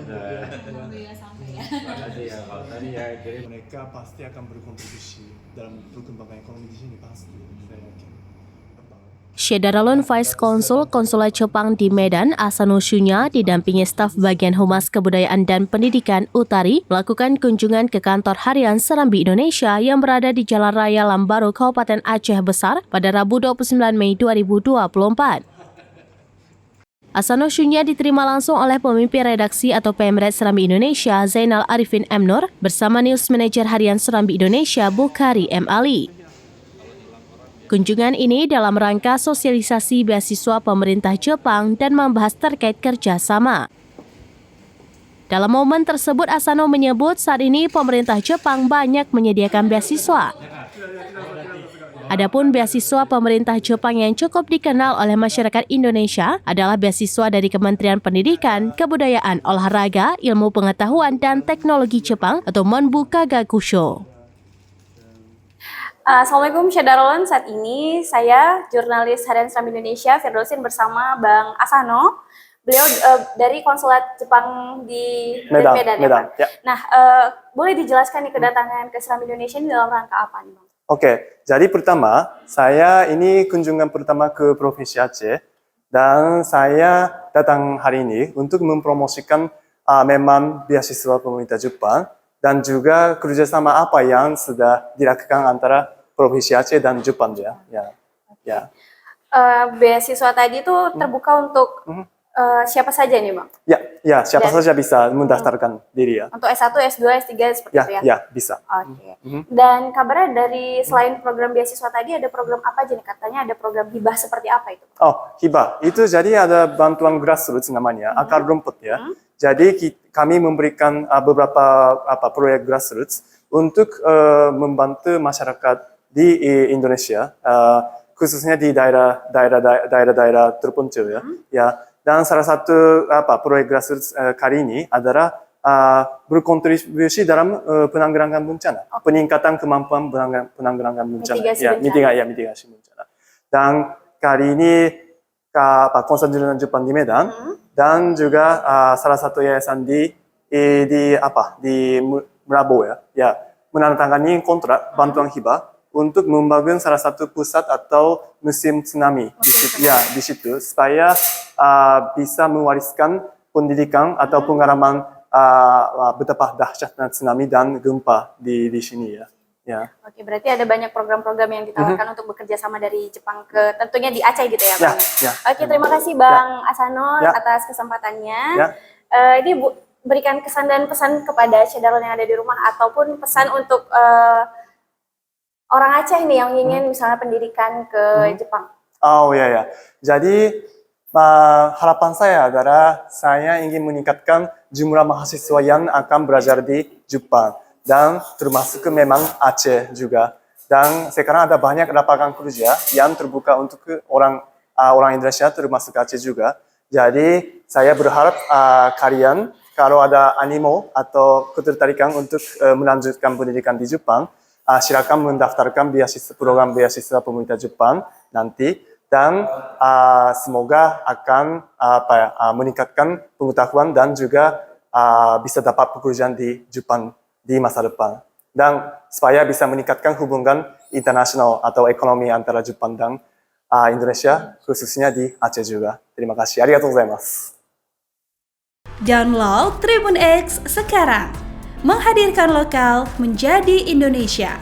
Semoga ya sampai ya. Makasih ya kalau tadi ya. Jadi mereka pasti akan berkontribusi dalam perkembangan ekonomi di sini pasti. Saya yakin. Shedaralun Vice Consul Konsulat Jepang di Medan, Asano Shunya, didampingi staf bagian Humas Kebudayaan dan Pendidikan Utari, melakukan kunjungan ke kantor harian Serambi Indonesia yang berada di Jalan Raya Lambaru, Kabupaten Aceh Besar pada Rabu 29 Mei 2024. Asano Shunya diterima langsung oleh pemimpin redaksi atau Pemret Serambi Indonesia, Zainal Arifin M. Nur, bersama News Manager Harian Serambi Indonesia, Bukhari M. Ali. Kunjungan ini dalam rangka sosialisasi beasiswa pemerintah Jepang dan membahas terkait kerjasama. Dalam momen tersebut, Asano menyebut saat ini pemerintah Jepang banyak menyediakan beasiswa. Adapun beasiswa pemerintah Jepang yang cukup dikenal oleh masyarakat Indonesia adalah beasiswa dari Kementerian Pendidikan, Kebudayaan, Olahraga, Ilmu Pengetahuan, dan Teknologi Jepang atau Monbu Kagakusho. Assalamualaikum Shedaralun, saat ini saya jurnalis Harian Serambi Indonesia Firdausin bersama Bang Asano. Beliau dari konsulat Jepang di Medan, ya Pak? Ya. Nah, boleh dijelaskan nih kedatangan ke Serambi Indonesia ini dalam rangka apa nih Bang? Oke, jadi pertama, saya ini kunjungan pertama ke Provinsi Aceh dan saya datang hari ini untuk mempromosikan memang beasiswa pemerintah Jepang dan juga kerjasama apa yang sudah dilakukan antara Provinsi Aceh dan Jepang ya. Ya. Beasiswa tadi itu terbuka untuk siapa saja nih Bang? Ya, siapa saja bisa mendaftarkan diri ya. Untuk S1, S2, S3 seperti itu ya? Ya, bisa. Oke. Dan kabarnya dari selain program beasiswa tadi ada program apa aja nih? Katanya ada program hibah seperti apa itu? Oh, hibah. Itu jadi ada bantuan grassroots namanya, akar rumput ya. Jadi kami memberikan beberapa proyek grassroots untuk membantu masyarakat di Indonesia, khususnya di daerah-daerah terpencil ya. Ya. Dan salah satu proyek grassroots kali ini adalah berkontribusi dalam penanggulangan bencana, peningkatan kemampuan penanggulangan bencana, mitigasi bencana. Dan kali ini konsulat jenderal Jepang di Medan dan juga salah satu yayasan di Merabo ya, menandatangani kontrak bantuan hibah untuk membangun salah satu pusat atau museum tsunami di situ supaya bisa mewariskan pendidikan atau pengalaman betapa dahsyatnya tsunami dan gempa di sini ya. Oke, berarti ada banyak program-program yang ditawarkan untuk bekerja sama dari Jepang ke tentunya di Aceh gitu ya Bang? Ya. Oke, terima kasih Bang Asano atas kesempatannya. Ini berikan kesan dan pesan kepada Shedaralun yang ada di rumah ataupun pesan untuk orang Aceh nih yang ingin misalnya pendidikan ke Jepang. Oh ya. Jadi harapan saya adalah saya ingin meningkatkan jumlah mahasiswa yang akan belajar di Jepang dan termasuk memang Aceh juga. Dan sekarang ada banyak lapangan kerja yang terbuka untuk orang Indonesia termasuk Aceh juga. Jadi saya berharap kalian kalau ada animo atau ketertarikan untuk melanjutkan pendidikan di Jepang, silakan mendaftarkan program beasiswa pemerintah Jepang nanti dan semoga akan meningkatkan pengetahuan dan juga bisa dapat pekerjaan di Jepang di masa depan dan supaya bisa meningkatkan hubungan internasional atau ekonomi antara Jepang dan Indonesia khususnya di Aceh juga. Terima kasih. Arigatou gozaimasu. Download Tribun X sekarang. Menghadirkan lokal menjadi Indonesia.